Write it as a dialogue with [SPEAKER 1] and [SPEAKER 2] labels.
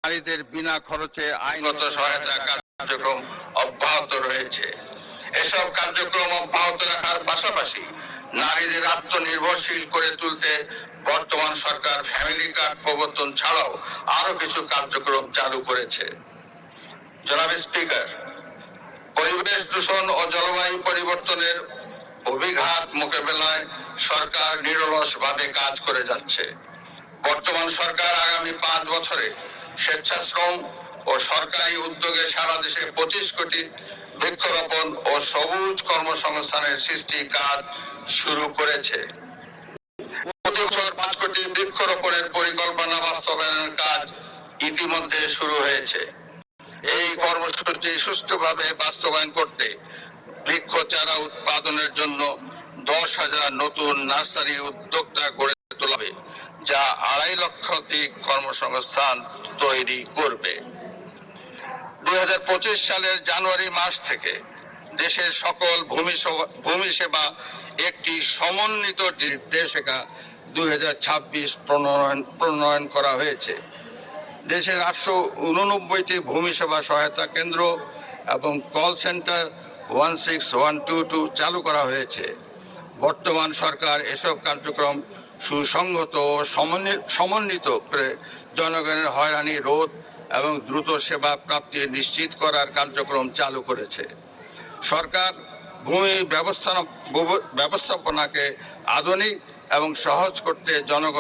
[SPEAKER 1] নারীদের বিনা খরচে আইনগত সহায়তা কার্যক্রম অব্যাহত রয়েছে। এসব কার্যক্রম অব্যাহত রাখার পাশাপাশি নারীদের আত্মনির্ভরশীল করে তুলতে বর্তমান সরকার ফ্যামিলি কার্ড প্রবর্তন ছাড়াও আরো কিছু কার্যক্রম চালু করেছে। জনাব স্পিকার, পরিবেশ দূষণ ও জলবায়ু পরিবর্তনের অভিঘাত মোকাবেলায় সরকার নিরলসভাবে কাজ করে যাচ্ছে। বর্তমান সরকার আগামী 5 বছরে স্বেচ্ছাশ্রম ও সরকারি উদ্যোগে সারা দেশে 25 কোটি বৃক্ষরোপণ ও সবুজ কর্মসংস্থানের সৃষ্টি কাজ শুরু করেছে। প্রতি বছর 5 কোটি বৃক্ষরোপণের পরিকল্পনা বাস্তবায়নের কাজ ইতিমধ্যে শুরু হয়েছে। এই কর্মসূচি সুষ্ঠুভাবে বাস্তবায়ন করতে বৃক্ষ চারা উৎপাদনের জন্য 10,000 নতুন নার্সারি উদ্যোক্তা গড়ে তোলা হবে, যা 2.5 লক্ষাধিক কর্মসংস্থান তৈরি করবে। 2025 সালের জানুয়ারি মাস থেকে দেশের সকল ভূমি সেবা একটি সমন্বিত নির্দেশিকা 2026 প্রণয়ন করা হয়েছে। দেশের 889টি ভূমি সেবা সহায়তা কেন্দ্র এবং কল সেন্টার 16122 চালু করা হয়েছে। বর্তমান সরকার এসব কার্যক্রম সুসংহত ও সমন্বিত করে জনগণের হয়রানি রোধ এবং দ্রুত সেবা প্রাপ্তি নিশ্চিত করার কার্যক্রম চালু করেছে। সরকার ভূমি ব্যবস্থাপনাকে আধুনিক এবং সহজ করতে জনগণ